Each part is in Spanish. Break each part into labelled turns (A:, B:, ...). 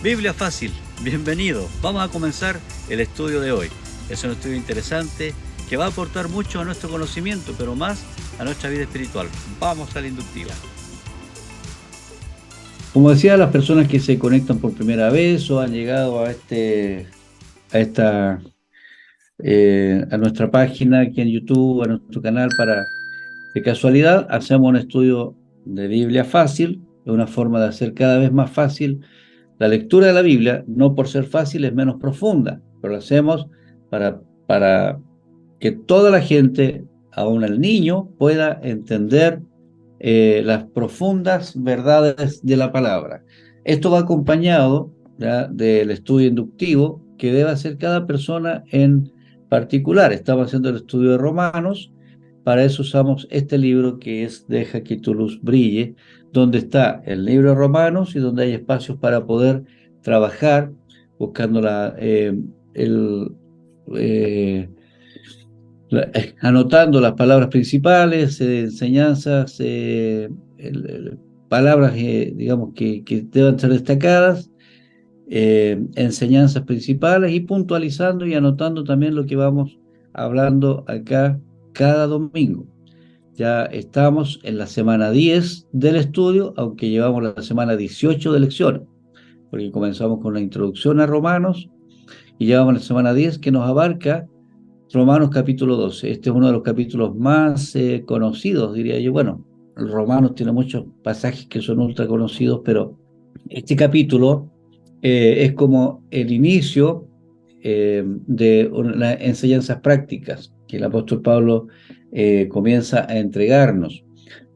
A: Biblia Fácil, bienvenido. Vamos a comenzar el estudio de hoy. Es un estudio interesante que va a aportar mucho a nuestro conocimiento, pero más a nuestra vida espiritual. Vamos a la inductiva. Como decía, las personas que se conectan por primera vez o han llegado a a nuestra página aquí en YouTube, a nuestro canal, de casualidad, hacemos un estudio de Biblia Fácil, de una forma de hacer cada vez más fácil la lectura de la Biblia. No por ser fácil es menos profunda, pero lo hacemos para que toda la gente, aún el niño, pueda entender las profundas verdades de la palabra. Esto va acompañado del estudio inductivo que debe hacer cada persona en particular. Estamos haciendo el estudio de Romanos. Para eso usamos este libro que es Deja que tu luz brille, donde está el libro de Romanos y donde hay espacios para poder trabajar buscando anotando las palabras principales, enseñanzas, palabras digamos que deban ser destacadas, enseñanzas principales y puntualizando y anotando también lo que vamos hablando acá cada domingo. Ya estamos en la semana 10 del estudio, aunque llevamos la semana 18 de lecciones, porque comenzamos con la introducción a Romanos y llevamos la semana 10 que nos abarca Romanos capítulo 12. Este es uno de los capítulos más conocidos, diría yo. Bueno, Romanos tiene muchos pasajes que son ultra conocidos, pero este capítulo es como el inicio de unas enseñanzas prácticas que el apóstol Pablo comienza a entregarnos.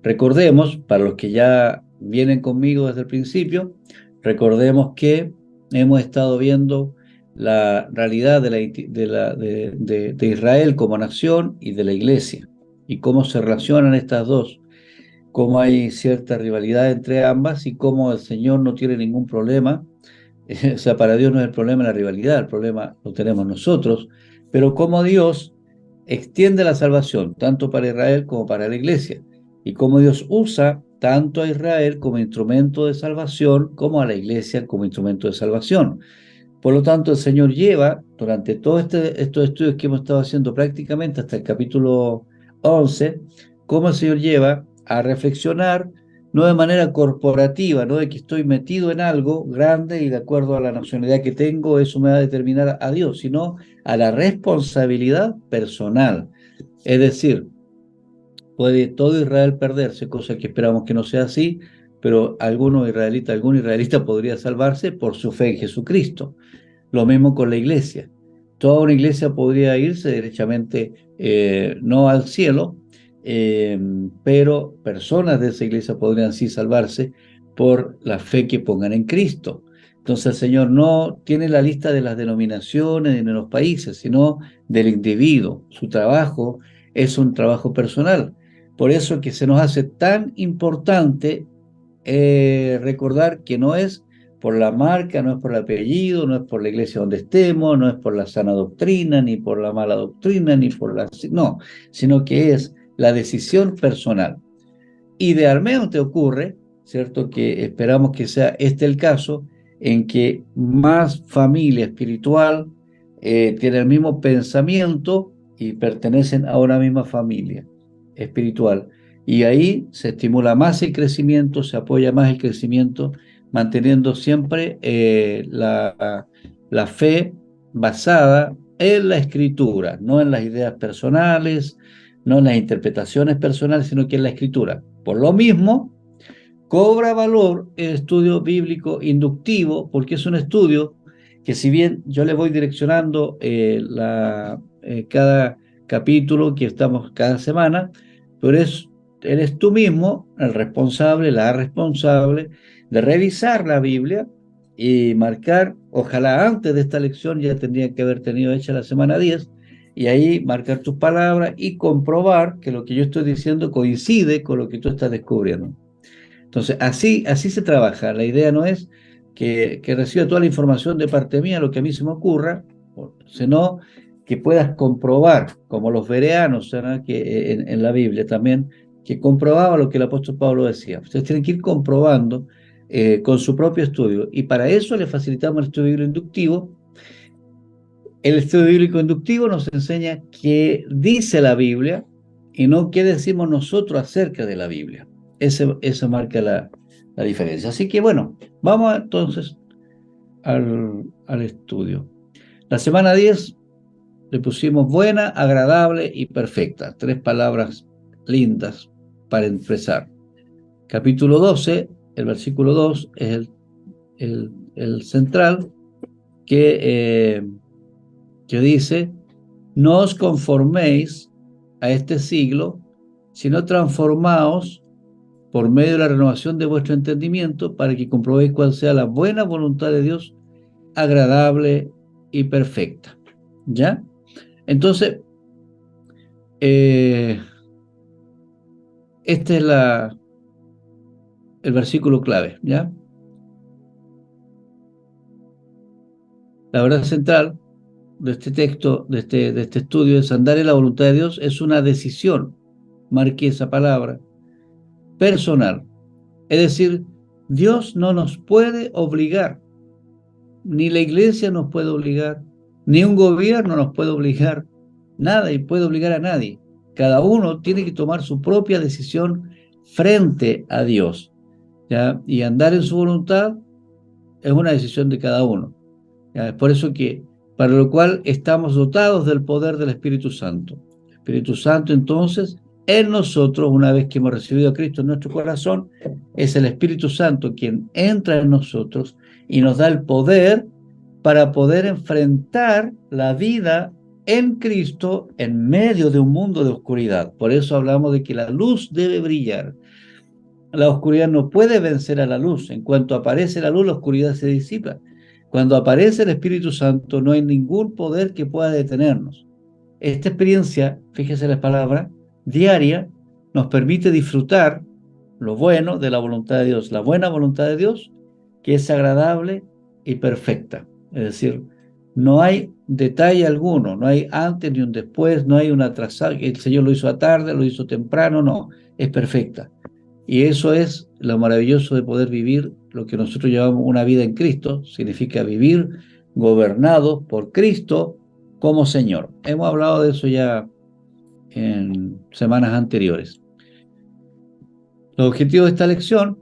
A: Recordemos, para los que ya vienen conmigo desde el principio, recordemos que hemos estado viendo la realidad de Israel como nación y de la iglesia, y cómo se relacionan estas dos, cómo hay cierta rivalidad entre ambas y cómo el Señor no tiene ningún problema. O sea, para Dios no es el problema la rivalidad, el problema lo tenemos nosotros, pero cómo Dios extiende la salvación tanto para Israel como para la iglesia, y cómo Dios usa tanto a Israel como instrumento de salvación como a la iglesia como instrumento de salvación. Por lo tanto, el Señor lleva, durante todos estos estudios que hemos estado haciendo prácticamente hasta el capítulo 11, cómo el Señor lleva a reflexionar, no de manera corporativa, no de que estoy metido en algo grande y de acuerdo a la nacionalidad que tengo, eso me va a determinar a Dios, sino a la responsabilidad personal. Es decir, puede todo Israel perderse, cosa que esperamos que no sea así, pero algún israelita podría salvarse por su fe en Jesucristo. Lo mismo con la iglesia. Toda una iglesia podría irse derechamente, no al cielo, pero personas de esa iglesia podrían sí salvarse por la fe que pongan en Cristo. Entonces el Señor no tiene la lista de las denominaciones ni de los países, sino del individuo. Su trabajo es un trabajo personal. Por eso que se nos hace tan importante recordar que no es por la marca, no es por el apellido, no es por la iglesia donde estemos, no es por la sana doctrina, ni por la mala doctrina, ni por la... No, sino que es la decisión personal. Idealmente ocurre, ¿cierto?, que esperamos que sea este el caso, en que más familia espiritual tiene el mismo pensamiento y pertenecen a una misma familia espiritual. Y ahí se estimula más el crecimiento, se apoya más el crecimiento, manteniendo siempre la fe basada en la escritura, no en las ideas personales, no en las interpretaciones personales, sino que en la escritura. Por lo mismo, cobra valor el estudio bíblico inductivo, porque es un estudio que, si bien yo le voy direccionando cada capítulo que estamos cada semana, pero eres tú mismo el responsable, la responsable de revisar la Biblia y marcar, ojalá antes de esta lección ya tendría que haber tenido hecha la semana 10, y ahí marcar tus palabras y comprobar que lo que yo estoy diciendo coincide con lo que tú estás descubriendo. Entonces, así se trabaja. La idea no es que reciba toda la información de parte mía, lo que a mí se me ocurra, sino que puedas comprobar, como los bereanos, ¿no?, que en la Biblia también, que comprobaba lo que el apóstol Pablo decía. Ustedes tienen que ir comprobando con su propio estudio. Y para eso le facilitamos el estudio bíblico inductivo. El estudio bíblico inductivo nos enseña qué dice la Biblia y no qué decimos nosotros acerca de la Biblia. Eso marca la diferencia. Así que bueno, vamos entonces al estudio. La semana 10 le pusimos buena, agradable y perfecta. 3 palabras lindas para empezar. Capítulo 12, el versículo 2 es el central que dice: no os conforméis a este siglo, sino transformaos por medio de la renovación de vuestro entendimiento, para que comprobéis cuál sea la buena voluntad de Dios, agradable y perfecta. ¿Ya? Entonces, este es el versículo clave, ¿ya? La verdad central de este texto, de este estudio, es andar en la voluntad de Dios, es una decisión, marqué esa palabra, personal. Es decir, Dios no nos puede obligar, ni la iglesia nos puede obligar, ni un gobierno nos puede obligar, nada y puede obligar a nadie. Cada uno tiene que tomar su propia decisión frente a Dios, ¿ya? Y andar en su voluntad es una decisión de cada uno. ¿Ya? Es por eso que, para lo cual estamos dotados del poder del Espíritu Santo. El Espíritu Santo, entonces, en nosotros, una vez que hemos recibido a Cristo en nuestro corazón, es el Espíritu Santo quien entra en nosotros y nos da el poder para poder enfrentar la vida en Cristo en medio de un mundo de oscuridad. Por eso hablamos de que la luz debe brillar. La oscuridad no puede vencer a la luz. En cuanto aparece la luz, la oscuridad se disipa. Cuando aparece el Espíritu Santo, no hay ningún poder que pueda detenernos. Esta experiencia, fíjese las palabras, diaria, nos permite disfrutar lo bueno de la voluntad de Dios, la buena voluntad de Dios, que es agradable y perfecta. Es decir, no hay detalle alguno, no hay antes ni un después, no hay una atrasada, el Señor lo hizo a tarde, lo hizo temprano, no, es perfecta. Y eso es lo maravilloso de poder vivir lo que nosotros llamamos una vida en Cristo. Significa vivir gobernados por Cristo como Señor. Hemos hablado de eso ya en semanas anteriores. Los objetivos de esta lección,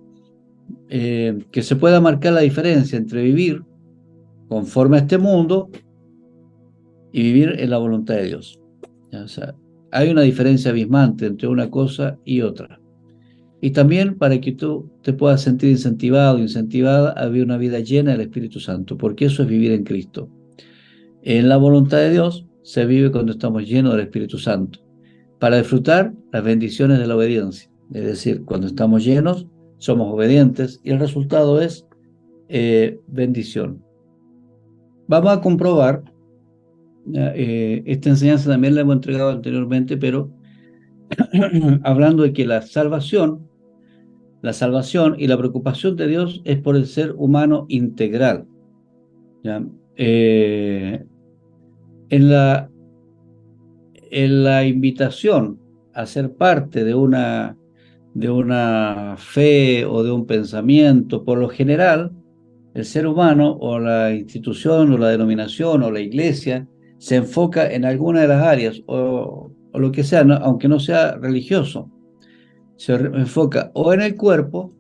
A: que se pueda marcar la diferencia entre vivir conforme a este mundo y vivir en la voluntad de Dios. O sea, hay una diferencia abismante entre una cosa y otra. Y también para que tú te puedas sentir incentivado, incentivada a vivir una vida llena del Espíritu Santo, porque eso es vivir en Cristo. En la voluntad de Dios se vive cuando estamos llenos del Espíritu Santo, para disfrutar las bendiciones de la obediencia. Es decir, cuando estamos llenos, somos obedientes y el resultado es bendición. Vamos a comprobar, esta enseñanza también la hemos entregado anteriormente, pero hablando de que la salvación y la preocupación de Dios es por el ser humano integral. ¿Ya? En la invitación a ser parte de una fe o de un pensamiento, por lo general, el ser humano o la institución o la denominación o la iglesia se enfoca en alguna de las áreas o lo que sea, ¿no? Aunque no sea religioso, se enfoca o en el cuerpo,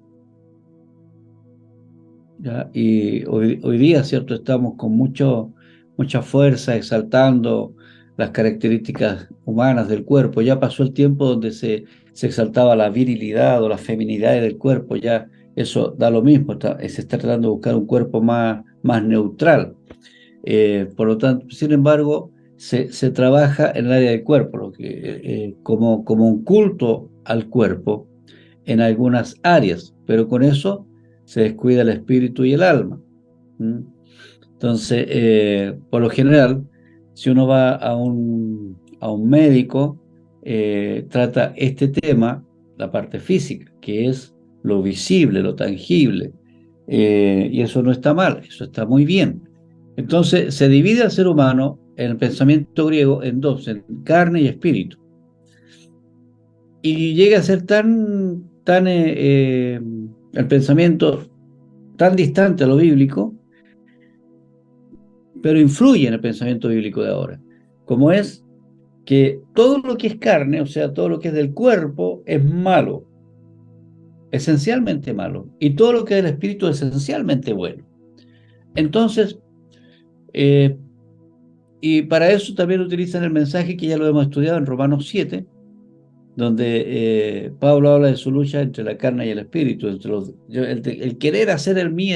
A: ¿ya? Y hoy día, ¿cierto? Estamos con mucha fuerza exaltando las características humanas del cuerpo. Ya pasó el tiempo donde se exaltaba la virilidad o la feminidad del cuerpo, ya eso da lo mismo, se está tratando de buscar un cuerpo más neutral. Por lo tanto, sin embargo, se trabaja en el área del cuerpo, como un culto al cuerpo en algunas áreas, pero con eso se descuida el espíritu y el alma. ¿Mm? Entonces, por lo general, si uno va a un médico, trata este tema, la parte física, que es lo visible, lo tangible, y eso no está mal, eso está muy bien. Entonces, se divide al ser humano en el pensamiento griego en dos, en carne y espíritu. Y llega a ser tan el pensamiento tan distante a lo bíblico, pero influye en el pensamiento bíblico de ahora, como es que todo lo que es carne, o sea, todo lo que es del cuerpo, es malo, esencialmente malo, y todo lo que es del espíritu es esencialmente bueno. Entonces, eh, y para eso también utilizan el mensaje que ya lo hemos estudiado en Romanos 7, donde Pablo habla de su lucha entre la carne y el espíritu, el querer hacer el mí,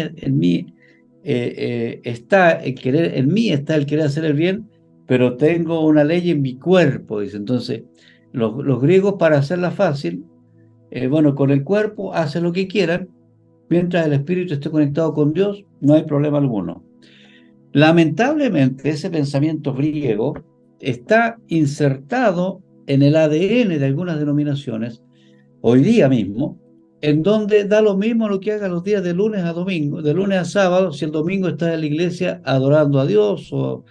A: está el querer, en mí está el querer hacer el bien, pero tengo una ley en mi cuerpo, dice. Entonces, los griegos, para hacerla fácil, bueno, con el cuerpo hacen lo que quieran, mientras el espíritu esté conectado con Dios, no hay problema alguno. Lamentablemente, ese pensamiento griego está insertado en el ADN de algunas denominaciones, hoy día mismo, en donde da lo mismo lo que haga los días de lunes a domingo, de lunes a sábado, si el domingo está en la iglesia adorando a Dios o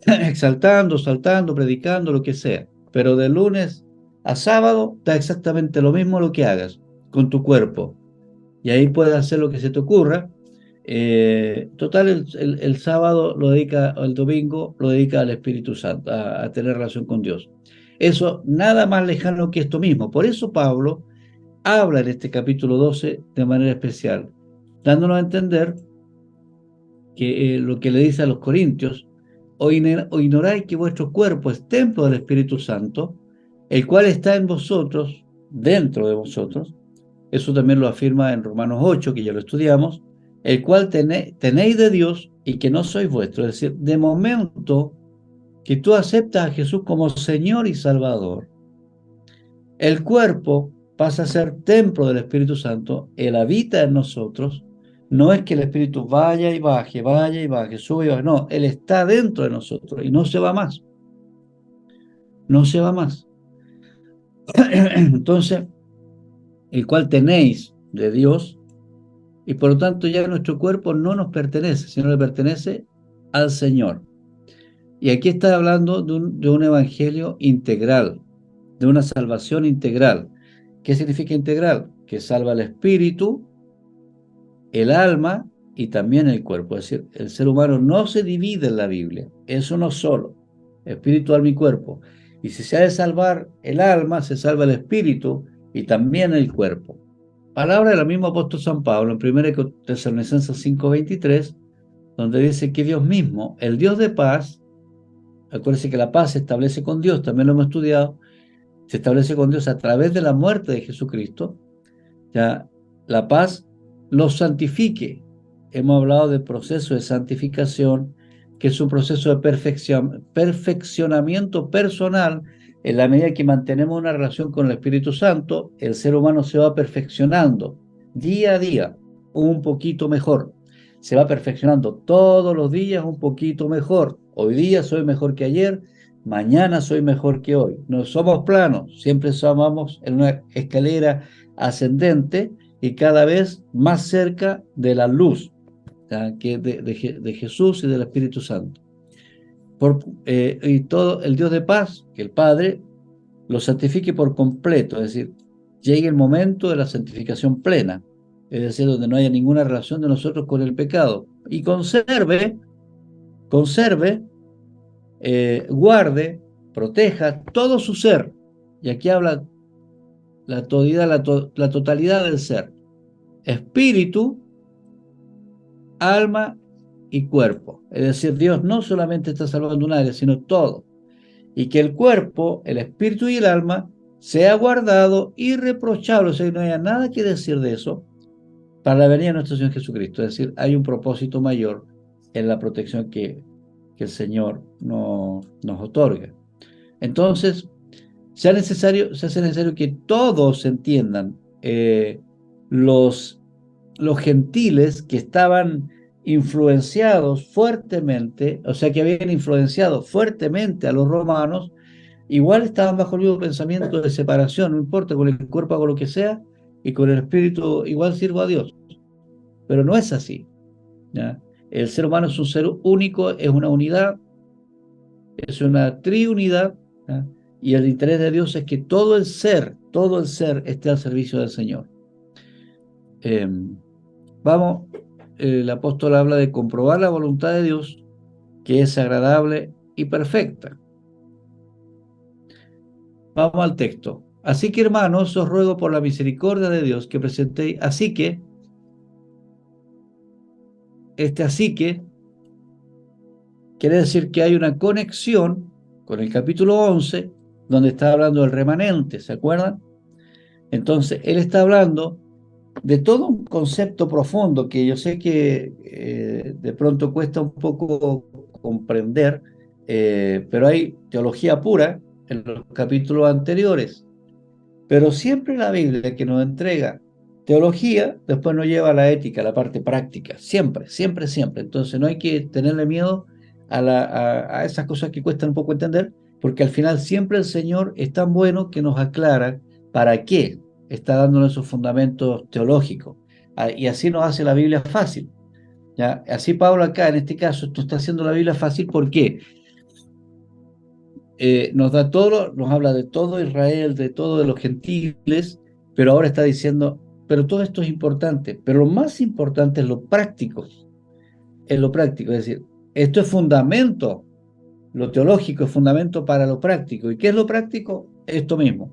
A: exaltando, saltando, predicando, lo que sea. Pero de lunes a sábado da exactamente lo mismo lo que hagas con tu cuerpo. Y ahí puedes hacer lo que se te ocurra. Total, el sábado lo dedica, o el domingo lo dedica al Espíritu Santo, a tener relación con Dios. Eso nada más lejano que esto mismo. Por eso Pablo habla en este capítulo 12 de manera especial, dándonos a entender que lo que le dice a los corintios: o ignoráis que vuestro cuerpo es templo del Espíritu Santo, el cual está en vosotros, dentro de vosotros. Eso también lo afirma en Romanos 8, que ya lo estudiamos, el cual tenéis de Dios y que no sois vuestro. Es decir, de momento que tú aceptas a Jesús como Señor y Salvador, el cuerpo pasa a ser templo del Espíritu Santo, Él habita en nosotros. No es que el Espíritu vaya y baje, sube y baje. No, Él está dentro de nosotros y no se va más. No se va más. Entonces, el cual tenéis de Dios, y por lo tanto ya nuestro cuerpo no nos pertenece, sino le pertenece al Señor. Y aquí está hablando de un evangelio integral, de una salvación integral. ¿Qué significa integral? Que salva el espíritu, el alma y también el cuerpo. Es decir, el ser humano no se divide en la Biblia, es uno solo, espíritu, alma y cuerpo. Y si se ha de salvar el alma, se salva el espíritu y también el cuerpo. Palabra del mismo apóstol San Pablo en 1 Tesalonicenses 5:23, donde dice que Dios mismo, el Dios de paz, acuérdense que la paz se establece con Dios, también lo hemos estudiado, se establece con Dios a través de la muerte de Jesucristo. Ya la paz los santifique. Hemos hablado del proceso de santificación, que es un proceso de perfeccionamiento personal. En la medida que mantenemos una relación con el Espíritu Santo, el ser humano se va perfeccionando día a día, un poquito mejor. Se va perfeccionando todos los días un poquito mejor. Hoy día soy mejor que ayer, mañana soy mejor que hoy. No somos planos, siempre somos en una escalera ascendente y cada vez más cerca de la luz, que de Jesús y del Espíritu Santo. Y todo el Dios de paz, que el Padre, lo santifique por completo, es decir, llegue el momento de la santificación plena, es decir, donde no haya ninguna relación de nosotros con el pecado, y guarde, proteja todo su ser. Y aquí habla la totalidad del ser: espíritu, alma y cuerpo. Es decir, Dios no solamente está salvando un área, sino todo. Y que el cuerpo, el espíritu y el alma sea guardado irreprochable. O sea, no haya nada que decir de eso para la venida de nuestro Señor Jesucristo. Es decir, hay un propósito mayor en la protección que el Señor nos otorga. Entonces, se hace necesario que todos entiendan, los gentiles que estaban influenciados fuertemente, o sea, que habían influenciado fuertemente a los romanos, igual estaban bajo el mismo pensamiento de separación. No importa, con el cuerpo hago lo que sea y con el espíritu igual sirvo a Dios. Pero no es así, ¿ya? El ser humano es un ser único, es una unidad, es una triunidad, ¿ya? Y el interés de Dios es que todo el ser esté al servicio del Señor. Vamos el apóstol habla de comprobar la voluntad de Dios, que es agradable y perfecta. Vamos al texto. Así que, hermanos, os ruego por la misericordia de Dios que presentéis. Así que, así que, quiere decir que hay una conexión con el capítulo 11, donde está hablando del remanente, ¿se acuerdan? Entonces, él está hablando de todo un concepto profundo que yo sé que de pronto cuesta un poco comprender, pero hay teología pura en los capítulos anteriores. Pero siempre la Biblia que nos entrega teología, después nos lleva a la ética, a la parte práctica. Siempre, siempre, siempre. Entonces no hay que tenerle miedo a esas cosas que cuestan un poco entender, porque al final siempre el Señor es tan bueno que nos aclara para qué está dándonos esos fundamentos teológicos. Y así nos hace la Biblia fácil. ¿Ya? Así Pablo acá, en este caso, esto está haciendo la Biblia fácil. ¿Por qué? Nos da todo, nos habla de todo Israel, de todo de los gentiles, pero ahora está diciendo, pero todo esto es importante, pero lo más importante es lo práctico, es decir, esto es fundamento, lo teológico es fundamento para lo práctico. ¿Y qué es lo práctico? Esto mismo.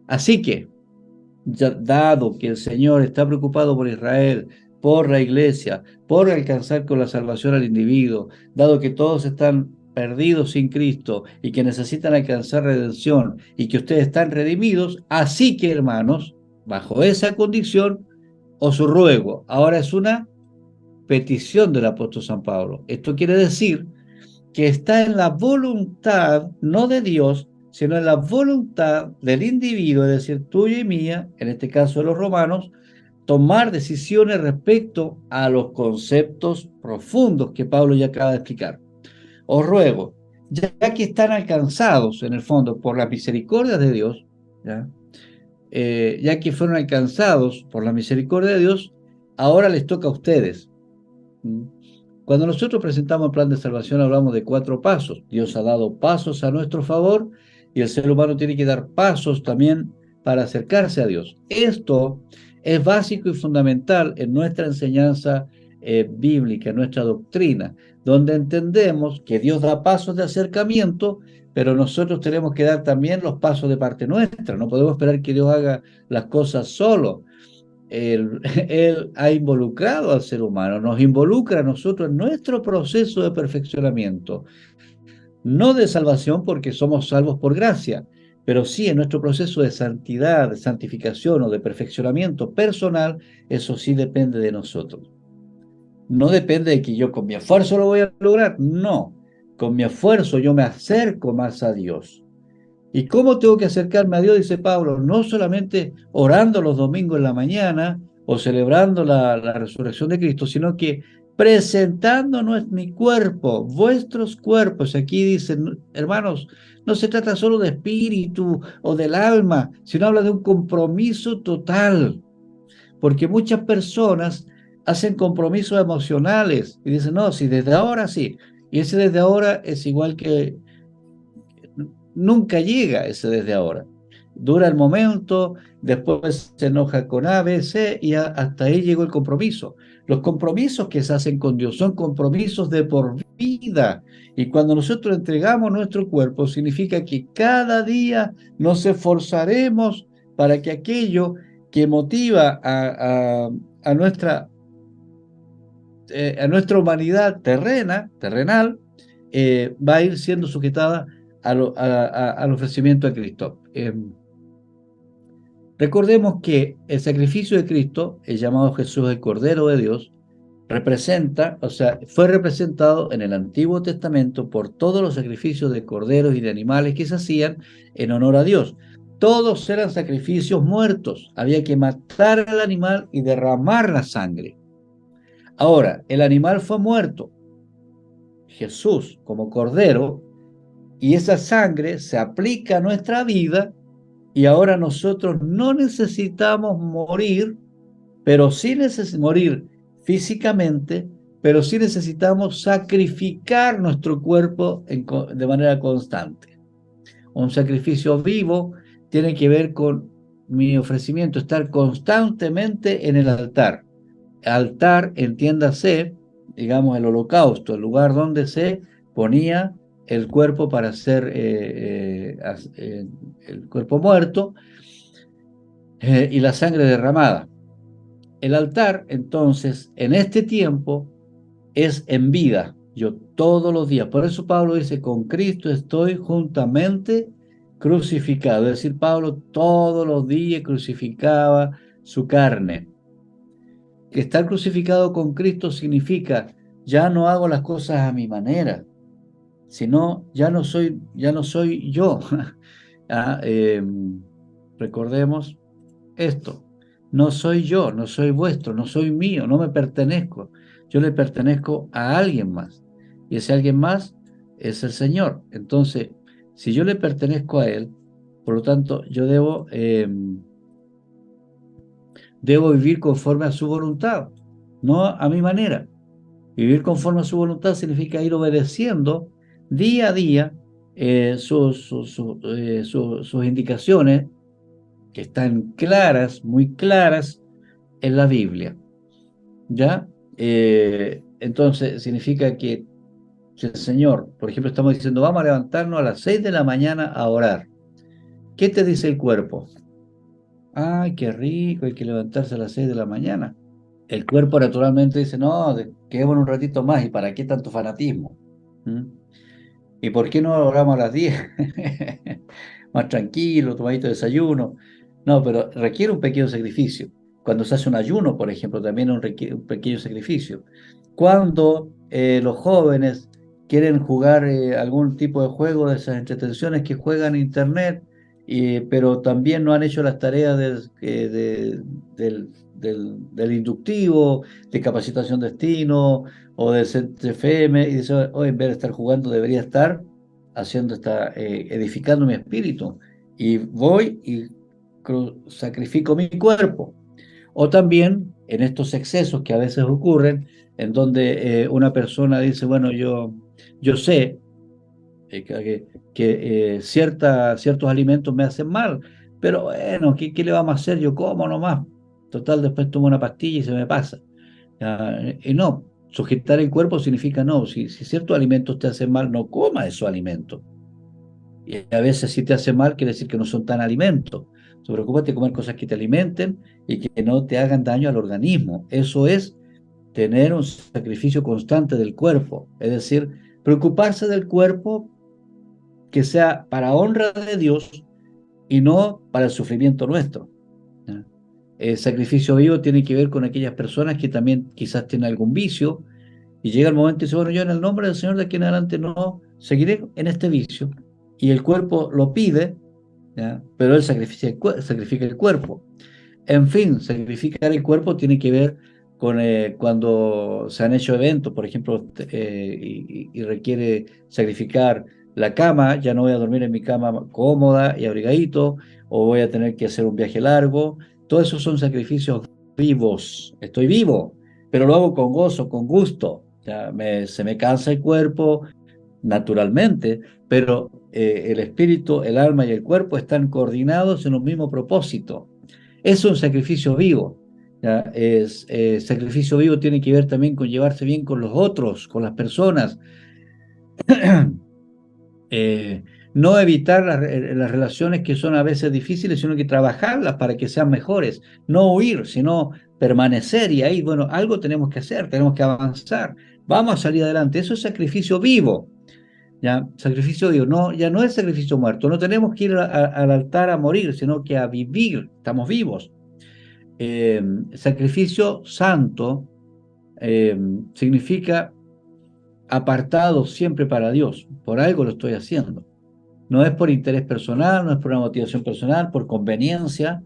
A: Así que, ya, dado que el Señor está preocupado por Israel, por la iglesia, por alcanzar con la salvación al individuo, dado que todos están perdidos sin Cristo y que necesitan alcanzar redención y que ustedes están redimidos, así que, hermanos, bajo esa condición os ruego. Ahora es una petición del apóstol San Pablo. Esto quiere decir que está en la voluntad, no de Dios, sino en la voluntad del individuo, es decir, tuya y mía, en este caso de los romanos, tomar decisiones respecto a los conceptos profundos que Pablo ya acaba de explicar. Os ruego, ya que están alcanzados en el fondo por la misericordia de Dios, ¿ya? Ya que fueron alcanzados por la misericordia de Dios, ahora les toca a ustedes. Cuando nosotros presentamos el plan de salvación hablamos de 4 pasos. Dios ha dado pasos a nuestro favor y el ser humano tiene que dar pasos también para acercarse a Dios. Esto es básico y fundamental en nuestra enseñanza bíblica, en nuestra doctrina, donde entendemos que Dios da pasos de acercamiento, pero nosotros tenemos que dar también los pasos de parte nuestra. No podemos esperar que Dios haga las cosas solo. Él ha involucrado al ser humano, nos involucra a nosotros en nuestro proceso de perfeccionamiento, no de salvación porque somos salvos por gracia, pero sí en nuestro proceso de santidad, de santificación o de perfeccionamiento personal. Eso sí depende de nosotros. No depende de que yo con mi esfuerzo lo voy a lograr, no. Con mi esfuerzo yo me acerco más a Dios. ¿Y cómo tengo que acercarme a Dios? Dice Pablo, no solamente orando los domingos en la mañana o celebrando la resurrección de Cristo, sino que presentándonos mi cuerpo, vuestros cuerpos. Aquí dicen, hermanos, no se trata solo de espíritu o del alma, sino habla de un compromiso total, porque muchas personas hacen compromisos emocionales y dicen, no, si desde ahora sí, y ese desde ahora es igual que nunca llega ese desde ahora. Dura el momento, después se enoja con A, B, C y hasta ahí llegó el compromiso. Los compromisos que se hacen con Dios son compromisos de por vida. Y cuando nosotros entregamos nuestro cuerpo, significa que cada día nos esforzaremos para que aquello que motiva a nuestra humanidad terrenal, va a ir siendo sujetada al ofrecimiento de Cristo. Recordemos que el sacrificio de Cristo, el llamado Jesús el Cordero de Dios, representa, o sea, fue representado en el Antiguo Testamento por todos los sacrificios de corderos y de animales que se hacían en honor a Dios. Todos eran sacrificios muertos. Había que matar al animal y derramar la sangre. Ahora, el animal fue muerto. Jesús, como cordero, y esa sangre se aplica a nuestra vida y ahora nosotros no necesitamos morir, pero sí necesitamos morir físicamente, pero sí necesitamos sacrificar nuestro cuerpo de manera constante. Un sacrificio vivo tiene que ver con mi ofrecimiento, estar constantemente en el altar. Altar, entiéndase, digamos, el holocausto, el lugar donde se ponía el cuerpo para hacer el cuerpo muerto y la sangre derramada. El altar, entonces, en este tiempo es en vida, yo todos los días. Por eso Pablo dice, con Cristo estoy juntamente crucificado. Es decir, Pablo todos los días crucificaba su carne. Que estar crucificado con Cristo significa, ya no hago las cosas a mi manera, sino ya no soy yo. Ah, recordemos esto, no soy yo, no soy vuestro, no soy mío, no me pertenezco, yo le pertenezco a alguien más, y ese alguien más es el Señor. Entonces, si yo le pertenezco a Él, por lo tanto, yo debo vivir conforme a su voluntad, no a mi manera. Vivir conforme a su voluntad significa ir obedeciendo día a día sus indicaciones, que están claras, muy claras en la Biblia. ¿Ya? Entonces, significa que si el Señor, por ejemplo, estamos diciendo, vamos a levantarnos a las 6 de la mañana a orar. ¿Qué te dice el cuerpo? Ay, qué rico, hay que levantarse a las 6 de la mañana. El cuerpo naturalmente dice, no, quedémonos un ratito más, ¿y para qué tanto fanatismo? ¿Mm? ¿Y por qué no oramos a las 10? Más tranquilo, tomadito de desayuno. No, pero requiere un pequeño sacrificio. Cuando se hace un ayuno, por ejemplo, también requiere un pequeño sacrificio. Cuando los jóvenes quieren jugar algún tipo de juego de esas entretenciones que juegan en internet, pero también no han hecho las tareas del inductivo, de capacitación destino o del CFM, y dice, hoy en vez de estar jugando debería estar edificando mi espíritu, y voy y sacrifico mi cuerpo. O también en estos excesos que a veces ocurren, en donde una persona dice, bueno, yo sé que ciertos alimentos me hacen mal, pero bueno, ¿qué le vamos a hacer? Yo como nomás. Total, después tomo una pastilla y se me pasa. Y no, sujetar el cuerpo significa no, si ciertos alimentos te hacen mal, no comas esos alimentos. Y a veces si te hace mal, quiere decir que no son tan alimentos. So, preocúpate de comer cosas que te alimenten y que no te hagan daño al organismo. Eso es tener un sacrificio constante del cuerpo. Es decir, preocuparse del cuerpo que sea para honra de Dios y no para el sufrimiento nuestro. ¿Ya? El sacrificio vivo tiene que ver con aquellas personas que también quizás tienen algún vicio y llega el momento y dice, bueno, yo en el nombre del Señor de aquí en adelante no seguiré en este vicio. Y el cuerpo lo pide, ¿ya? Pero él sacrifica el cuerpo. En fin, sacrificar el cuerpo tiene que ver con cuando se han hecho eventos, por ejemplo, y requiere sacrificar la cama, ya no voy a dormir en mi cama cómoda y abrigadito, o voy a tener que hacer un viaje largo. Todos esos son sacrificios vivos. Estoy vivo, pero lo hago con gozo, con gusto. Ya se me cansa el cuerpo, naturalmente, pero el espíritu, el alma y el cuerpo están coordinados en un mismo propósito. Es un sacrificio vivo. ¿Ya? Sacrificio vivo tiene que ver también con llevarse bien con los otros, con las personas. Eh, no evitar las relaciones que son a veces difíciles, sino que trabajarlas para que sean mejores. No huir, sino permanecer. Y ahí, bueno, algo tenemos que hacer, tenemos que avanzar. Vamos a salir adelante. Eso es sacrificio vivo. ¿Ya? Sacrificio vivo, no, ya no es sacrificio muerto, no tenemos que ir al altar a morir, sino que a vivir, estamos vivos. Sacrificio santo eh, significa apartado siempre para Dios, por algo lo estoy haciendo. No es por interés personal, no es por una motivación personal, por conveniencia.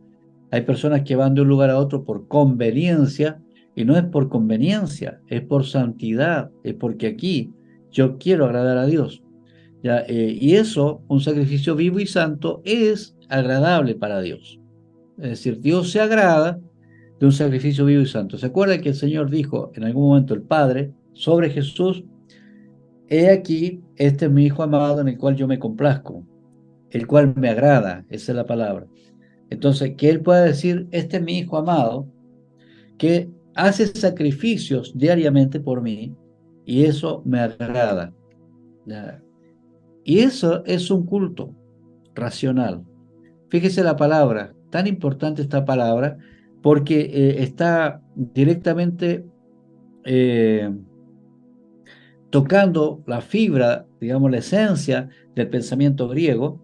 A: Hay personas que van de un lugar a otro por conveniencia, y no es por conveniencia, es por santidad, es porque aquí yo quiero agradar a Dios. ¿Ya? Y eso, un sacrificio vivo y santo, es agradable para Dios. Es decir, Dios se agrada de un sacrificio vivo y santo. ¿Se acuerda que el Señor dijo en algún momento el Padre sobre Jesús? He aquí, este es mi Hijo amado en el cual yo me complazco, el cual me agrada, esa es la palabra. Entonces, que Él pueda decir, este es mi Hijo amado, que hace sacrificios diariamente por mí y eso me agrada. ¿Ya? Y eso es un culto racional. Fíjese la palabra, tan importante esta palabra, porque está directamente eh, tocando la fibra, digamos, la esencia del pensamiento griego,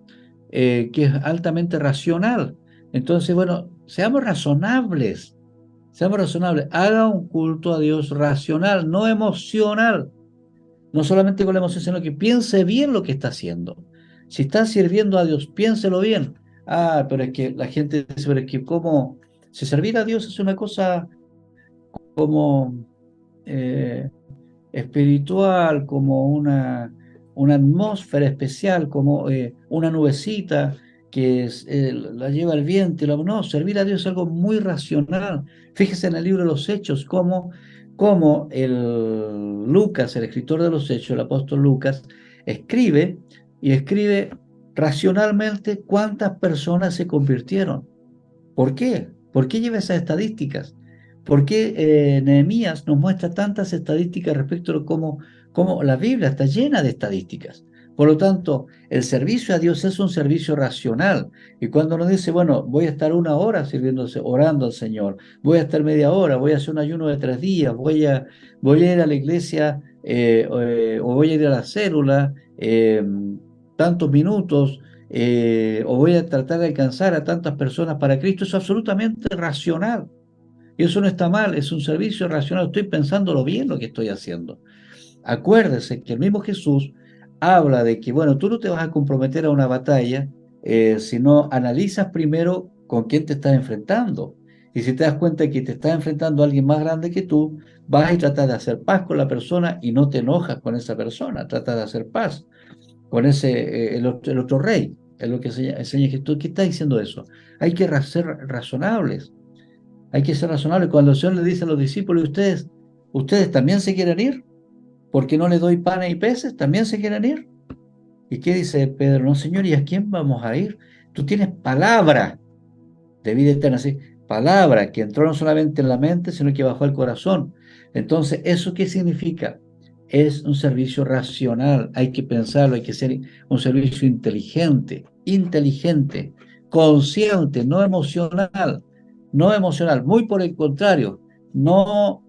A: que es altamente racional. Entonces, bueno, seamos razonables, haga un culto a Dios racional, no emocional, no solamente con la emoción, sino que piense bien lo que está haciendo. Si está sirviendo a Dios, piénselo bien. Ah, pero es que la gente dice, pero es que cómo, si servir a Dios es una cosa como eh, espiritual, como una atmósfera especial, como una nubecita que la lleva el viento. No, servir a Dios es algo muy racional. Fíjese en el libro de los Hechos, cómo el Lucas, el escritor de los Hechos, el apóstol Lucas, escribe y escribe racionalmente cuántas personas se convirtieron. ¿Por qué? ¿Por qué lleva esas estadísticas? ¿Por qué Nehemías nos muestra tantas estadísticas respecto a cómo la Biblia está llena de estadísticas? Por lo tanto, el servicio a Dios es un servicio racional. Y cuando uno dice, bueno, voy a estar una hora sirviéndose, orando al Señor, voy a estar media hora, voy a hacer un ayuno de 3 días, voy a ir a la iglesia o voy a ir a la célula tantos minutos, o voy a tratar de alcanzar a tantas personas para Cristo, es absolutamente racional. Y eso no está mal, es un servicio racional. Estoy pensándolo bien lo que estoy haciendo. Acuérdese que el mismo Jesús habla de que, bueno, tú no te vas a comprometer a una batalla si no analizas primero con quién te estás enfrentando. Y si te das cuenta que te estás enfrentando a alguien más grande que tú, vas a tratar de hacer paz con la persona y no te enojas con esa persona, trata de hacer paz con el otro rey. Es lo que enseña Jesús. ¿Qué está diciendo eso? Hay que ser razonables. Hay que ser razonables. Cuando el Señor le dice a los discípulos, ustedes también se quieren ir, porque no les doy panes y peces, también se quieren ir. ¿Y qué dice Pedro? No, Señor, ¿y a quién vamos a ir? Tú tienes palabra de vida eterna, ¿sí? Palabra que entró no solamente en la mente, sino que bajó al corazón. Entonces, ¿eso qué significa? Es un servicio racional, hay que pensarlo, hay que ser un servicio inteligente, consciente, no emocional, muy por el contrario, no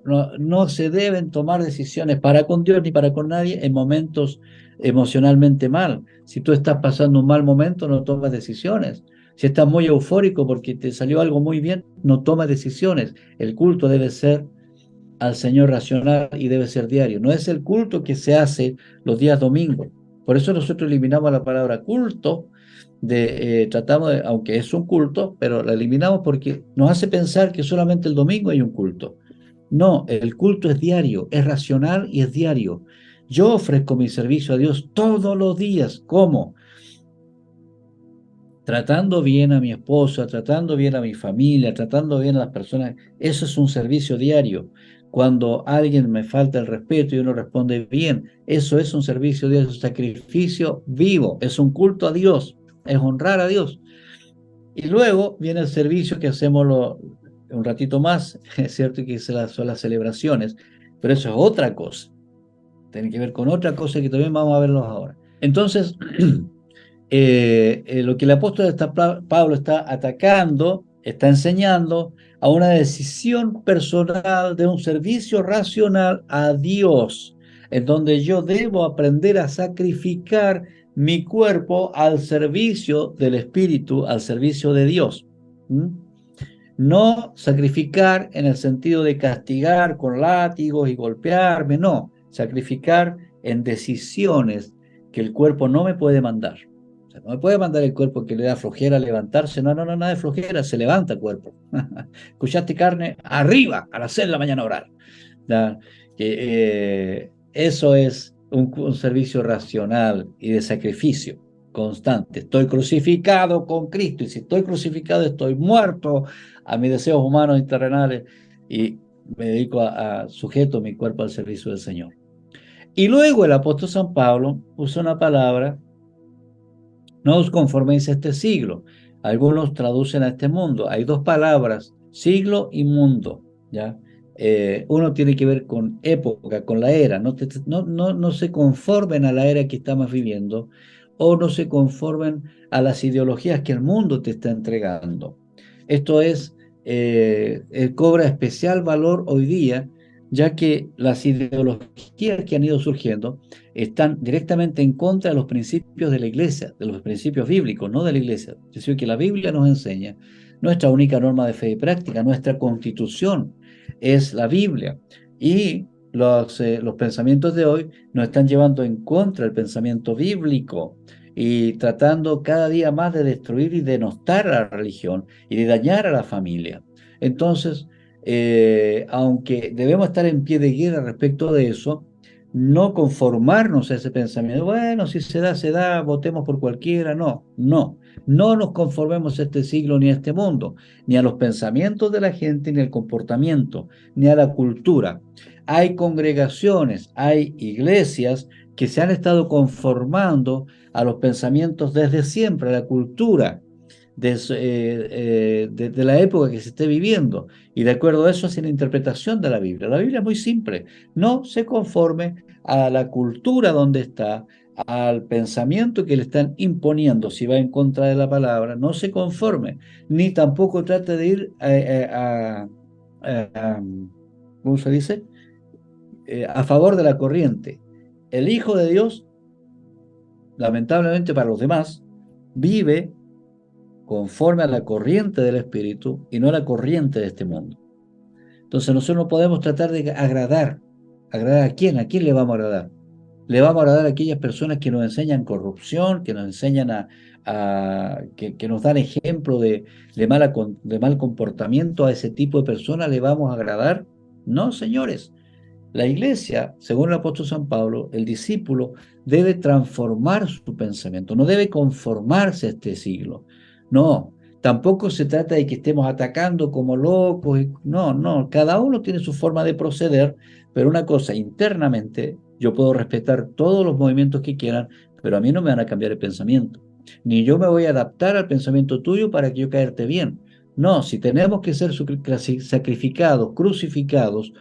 A: se deben tomar decisiones para con Dios ni para con nadie en momentos emocionalmente mal. Si tú estás pasando un mal momento, no tomas decisiones. Si estás muy eufórico porque te salió algo muy bien, no tomas decisiones. El culto debe ser al Señor racional y debe ser diario. No es el culto que se hace los días domingos. Por eso nosotros eliminamos la palabra culto, aunque es un culto, pero la eliminamos porque nos hace pensar que solamente el domingo hay un culto. No, el culto es diario, es racional y es diario. Yo ofrezco mi servicio a Dios todos los días. ¿Cómo? Tratando bien a mi esposa, tratando bien a mi familia, tratando bien a las personas. Eso es un servicio diario. Cuando alguien me falta el respeto y uno responde bien, eso es un servicio diario, es un sacrificio vivo, es un culto a Dios, es honrar a Dios. Y luego viene el servicio que hacemos un ratito más, es cierto que son las celebraciones, pero eso es otra cosa, tiene que ver con otra cosa que también vamos a verlos ahora. Entonces, lo que el apóstol Pablo está atacando, está enseñando a una decisión personal de un servicio racional a Dios, en donde yo debo aprender a sacrificar mi cuerpo al servicio del Espíritu, al servicio de Dios. ¿Mm? No sacrificar en el sentido de castigar con látigos y golpearme, no, sacrificar en decisiones que el cuerpo no me puede mandar. O sea, no me puede mandar el cuerpo que le da flojera levantarse, no, nada de flojera, se levanta el cuerpo. Escuchaste carne, arriba, a las 6 de la mañana orar. ¿Ya? Eso es un servicio racional y de sacrificio constante. Estoy crucificado con Cristo y si estoy crucificado estoy muerto a mis deseos humanos y terrenales y me dedico a sujeto mi cuerpo al servicio del Señor. Y luego el apóstol San Pablo usa una palabra, no os conforméis a este siglo. Algunos traducen a este mundo. Hay dos palabras, siglo y mundo, ¿ya? uno tiene que ver con época, con la era. No se conformen a la era que estamos viviendo o no se conformen a las ideologías que el mundo te está entregando. Esto cobra especial valor hoy día, ya que las ideologías que han ido surgiendo están directamente en contra de los principios de la iglesia, de los principios bíblicos, no de la iglesia. Es decir, que la Biblia nos enseña, nuestra única norma de fe y práctica, nuestra constitución es la Biblia. Y los pensamientos de hoy nos están llevando en contra del pensamiento bíblico y tratando cada día más de destruir y denostar a la religión y de dañar a la familia. Entonces, aunque debemos estar en pie de guerra respecto de eso, no conformarnos a ese pensamiento. Bueno, si se da, votemos por cualquiera. No nos conformemos a este siglo ni a este mundo, ni a los pensamientos de la gente, ni al comportamiento, ni a la cultura. Hay congregaciones, hay iglesias que se han estado conformando a los pensamientos desde siempre, a la cultura de la época que se esté viviendo. Y de acuerdo a eso hacen la interpretación de la Biblia. La Biblia es muy simple. No se conforme a la cultura donde está, al pensamiento que le están imponiendo, si va en contra de la palabra, no se conforme, ni tampoco trate de ir a- ¿cómo se dice? A favor de la corriente. El Hijo de Dios, lamentablemente para los demás, vive conforme a la corriente del Espíritu y no a la corriente de este mundo. Entonces nosotros no podemos tratar de agradar. ¿Agradar a quién? ¿A quién le vamos a agradar? Le vamos a agradar a aquellas personas que nos enseñan corrupción, que nos enseñan que nos dan ejemplo de mal comportamiento. A ese tipo de personas le vamos a agradar. No, señores. La iglesia, según el apóstol San Pablo, el discípulo debe transformar su pensamiento, no debe conformarse a este siglo. No, tampoco se trata de que estemos atacando como locos. No, cada uno tiene su forma de proceder, pero una cosa, internamente, yo puedo respetar todos los movimientos que quieran, pero a mí no me van a cambiar el pensamiento. Ni yo me voy a adaptar al pensamiento tuyo para que yo caerte bien. No, si tenemos que ser sacrificados, crucificados,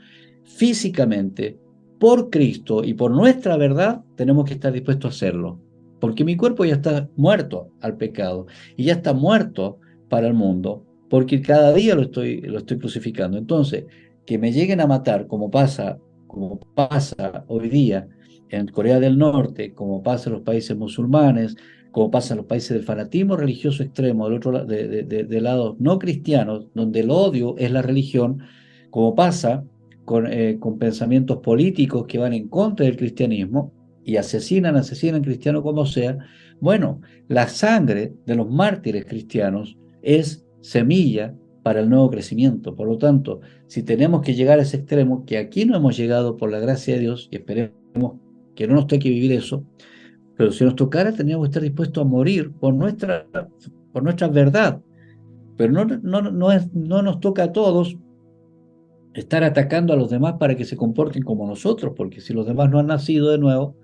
A: físicamente por Cristo y por nuestra verdad, tenemos que estar dispuestos a hacerlo. Porque mi cuerpo ya está muerto al pecado y ya está muerto para el mundo, porque cada día lo estoy crucificando. Entonces, que me lleguen a matar, como pasa hoy día en Corea del Norte, como pasa en los países musulmanes, como pasa en los países del fanatismo religioso extremo, del otro lado, de lados no cristianos, donde el odio es la religión, como pasa con pensamientos políticos que van en contra del cristianismo y asesinan cristianos como sea. Bueno, la sangre de los mártires cristianos es semilla para el nuevo crecimiento. Por lo tanto, si tenemos que llegar a ese extremo, que aquí no hemos llegado por la gracia de Dios, y esperemos que no nos toque vivir eso, pero si nos tocara, tendríamos que estar dispuestos a morir por nuestra verdad. Pero no nos toca a todos estar atacando a los demás para que se comporten como nosotros, porque si los demás no han nacido de nuevo,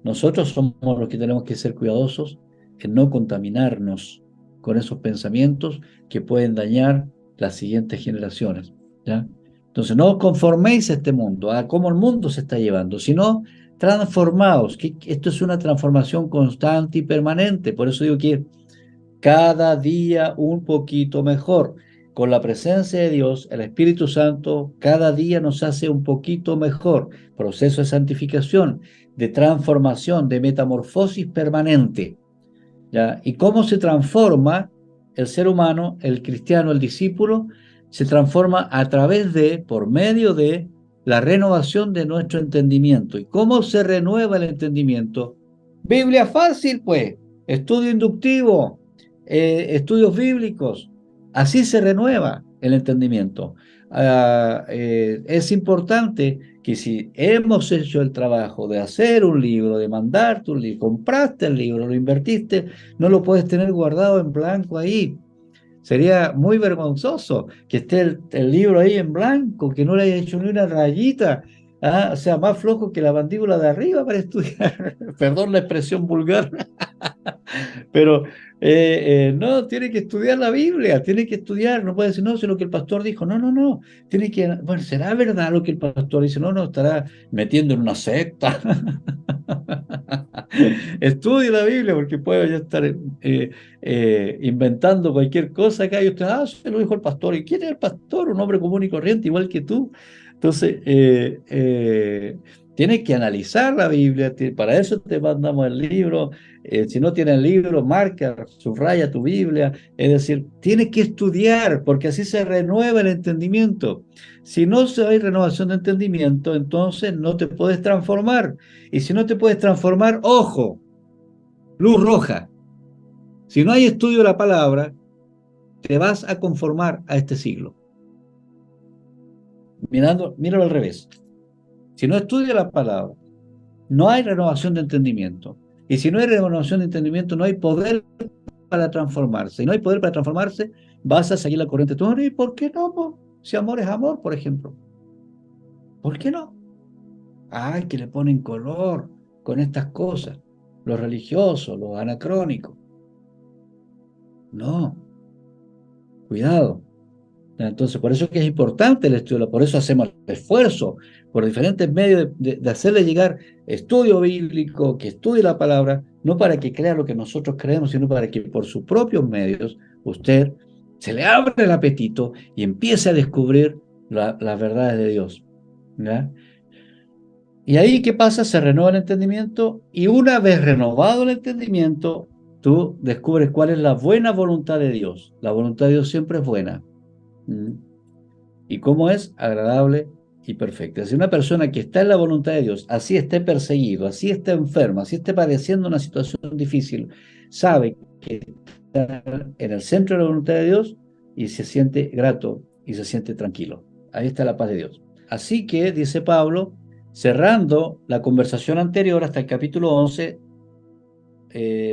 A: nosotros somos los que tenemos que ser cuidadosos en no contaminarnos con esos pensamientos que pueden dañar las siguientes generaciones, ¿ya? Entonces, no os conforméis a este mundo, a cómo el mundo se está llevando, sino transformaos, que esto es una transformación constante y permanente. Por eso digo que cada día un poquito mejor. Con la presencia de Dios, el Espíritu Santo cada día nos hace un poquito mejor. Proceso de santificación, de transformación, de metamorfosis permanente. ¿Ya? ¿Y cómo se transforma el ser humano, el cristiano, el discípulo? Se transforma a través de, por medio de, la renovación de nuestro entendimiento. ¿Y cómo se renueva el entendimiento? Biblia fácil, pues. Estudio inductivo, estudios bíblicos. Así se renueva el entendimiento. Es importante que si hemos hecho el trabajo de hacer un libro, de mandarte un libro, compraste el libro, lo invertiste, no lo puedes tener guardado en blanco ahí. Sería muy vergonzoso que esté el libro ahí en blanco, que no le haya hecho ni una rayita, o sea, más flojo que la mandíbula de arriba para estudiar. Perdón la expresión vulgar, pero, No, tiene que estudiar la Biblia, tiene que estudiar, no puede decir, no, sé lo que el pastor dijo, no, no, no, tiene que, bueno, ¿será verdad lo que el pastor dice? No, no, estará metiendo en una secta. Estudie la Biblia porque puede ya estar inventando cualquier cosa acá y usted, se lo dijo el pastor. ¿Y quién es el pastor? Un hombre común y corriente, igual que tú. Entonces, tienes que analizar la Biblia, para eso te mandamos el libro. Si no tienes el libro, marca, subraya tu Biblia. Es decir, tienes que estudiar porque así se renueva el entendimiento. Si no hay renovación de entendimiento, entonces no te puedes transformar. Y si no te puedes transformar, ojo, luz roja. Si no hay estudio de la palabra, te vas a conformar a este siglo. Míralo al revés. Si no estudia la palabra, no hay renovación de entendimiento. Y si no hay renovación de entendimiento, no hay poder para transformarse. Y no hay poder para transformarse, vas a seguir la corriente. ¿Y por qué no? Po? Si amor es amor, por ejemplo. ¿Por qué no? Ay, que le ponen color con estas cosas. Los religiosos, los anacrónicos. No, cuidado. Entonces, por eso es que es importante el estudio, por eso hacemos el esfuerzo por diferentes medios de hacerle llegar estudio bíblico, que estudie la palabra, no para que crea lo que nosotros creemos, sino para que por sus propios medios usted se le abra el apetito y empiece a descubrir las verdades de Dios. ¿Ya? Y ahí, ¿qué pasa? Se renueva el entendimiento y una vez renovado el entendimiento, tú descubres cuál es la buena voluntad de Dios. La voluntad de Dios siempre es buena. ¿Mm? ¿Y cómo es? Agradable y perfecta. Si una persona que está en la voluntad de Dios, así esté perseguido, así esté enfermo, así esté padeciendo una situación difícil, sabe que está en el centro de la voluntad de Dios y se siente grato y se siente tranquilo. Ahí está la paz de Dios. Así que, dice Pablo, cerrando la conversación anterior hasta el capítulo 11,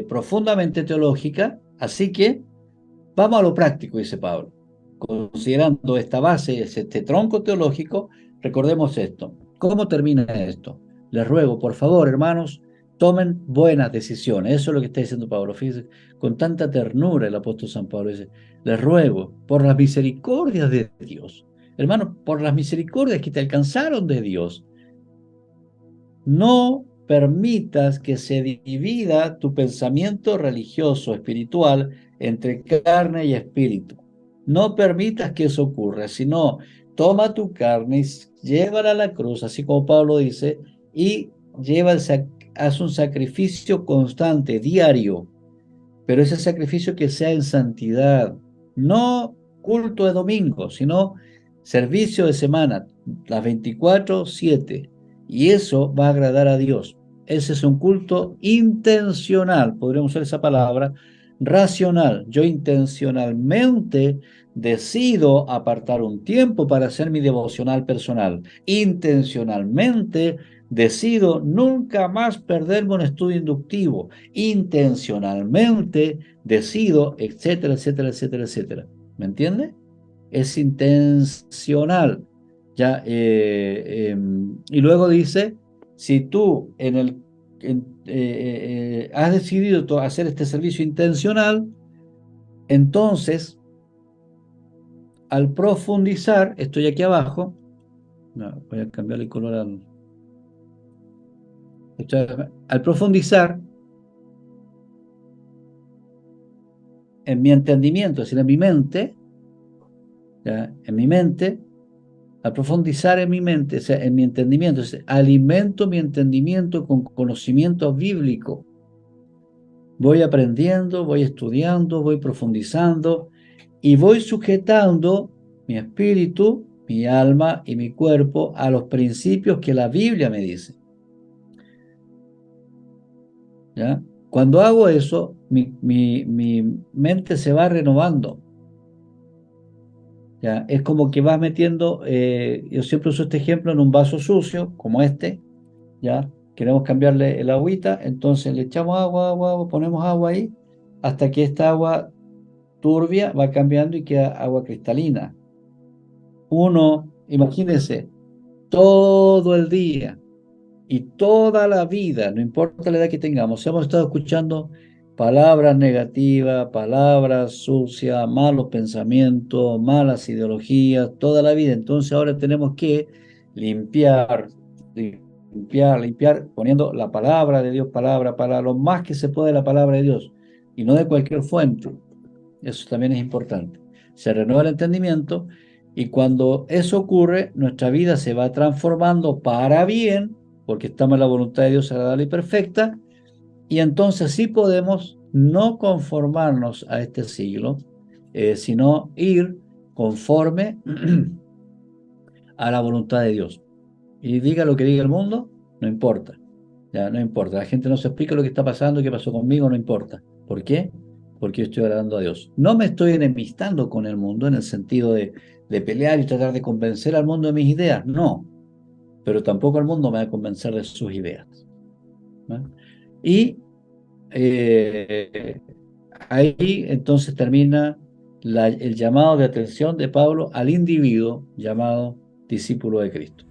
A: profundamente teológica, así que vamos a lo práctico, dice Pablo. Considerando esta base, este tronco teológico, recordemos esto. ¿Cómo termina esto? Les ruego, por favor, hermanos, tomen buenas decisiones. Eso es lo que está diciendo Pablo. Fíjense, con tanta ternura el apóstol San Pablo dice, les ruego, por las misericordias de Dios, hermanos, por las misericordias que te alcanzaron de Dios, no permitas que se divida tu pensamiento religioso, espiritual, entre carne y espíritu. No permitas que eso ocurra, sino toma tu carne y llévala a la cruz, así como Pablo dice, y haz un sacrificio constante, diario, pero ese sacrificio que sea en santidad, no culto de domingo, sino servicio de semana, las 24/7, y eso va a agradar a Dios. Ese es un culto intencional, podríamos usar esa palabra, racional. Yo intencionalmente decido apartar un tiempo para hacer mi devocional personal. Intencionalmente decido nunca más perderme un estudio inductivo. Intencionalmente decido, etcétera, etcétera, etcétera, etcétera. ¿Me entiende? Es intencional. Ya, y luego dice, si tú has decidido hacer este servicio intencional, entonces, al profundizar, estoy aquí abajo, no, voy a cambiar el color al profundizar en mi entendimiento, es decir, en mi mente, ¿ya? En mi mente, al profundizar en mi mente, o sea, en mi entendimiento, alimento mi entendimiento con conocimiento bíblico. Voy aprendiendo, voy estudiando, voy profundizando y voy sujetando mi espíritu, mi alma y mi cuerpo a los principios que la Biblia me dice. ¿Ya? Cuando hago eso, mi mente se va renovando. ¿Ya? Es como que vas metiendo, yo siempre uso este ejemplo en un vaso sucio, como este, ¿ya? Queremos cambiarle el agüita, entonces le echamos agua, agua, agua, ponemos agua ahí, hasta que esta agua turbia va cambiando y queda agua cristalina. Uno, imagínense, todo el día y toda la vida, no importa la edad que tengamos, hemos estado escuchando palabras negativas, palabras sucias, malos pensamientos, malas ideologías, toda la vida. Entonces ahora tenemos que limpiar, limpiar, poniendo la palabra de Dios, palabra, para lo más que se puede la palabra de Dios, y no de cualquier fuente. Eso también es importante. Se renueva el entendimiento y cuando eso ocurre, nuestra vida se va transformando para bien, porque estamos en la voluntad de Dios agradable y perfecta, y entonces sí podemos no conformarnos a este siglo, sino ir conforme a la voluntad de Dios. Y diga lo que diga el mundo, no importa. Ya, no importa. La gente no se explica lo que está pasando, qué pasó conmigo, no importa. ¿Por qué? Porque yo estoy agradando a Dios. No me estoy enemistando con el mundo en el sentido de pelear y tratar de convencer al mundo de mis ideas. No. Pero tampoco el mundo me va a convencer de sus ideas. ¿No? Y eh, ahí entonces termina el llamado de atención de Pablo al individuo llamado discípulo de Cristo.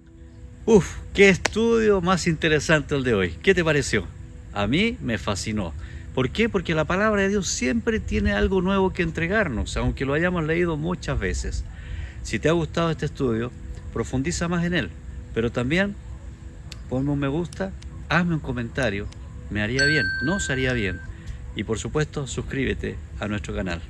A: Uf, qué estudio más interesante el de hoy. ¿Qué te pareció? A mí me fascinó. ¿Por qué? Porque la palabra de Dios siempre tiene algo nuevo que entregarnos, aunque lo hayamos leído muchas veces. Si te ha gustado este estudio, profundiza más en él, pero también ponme un me gusta, hazme un comentario, me haría bien, nos haría bien. Y por supuesto, suscríbete a nuestro canal.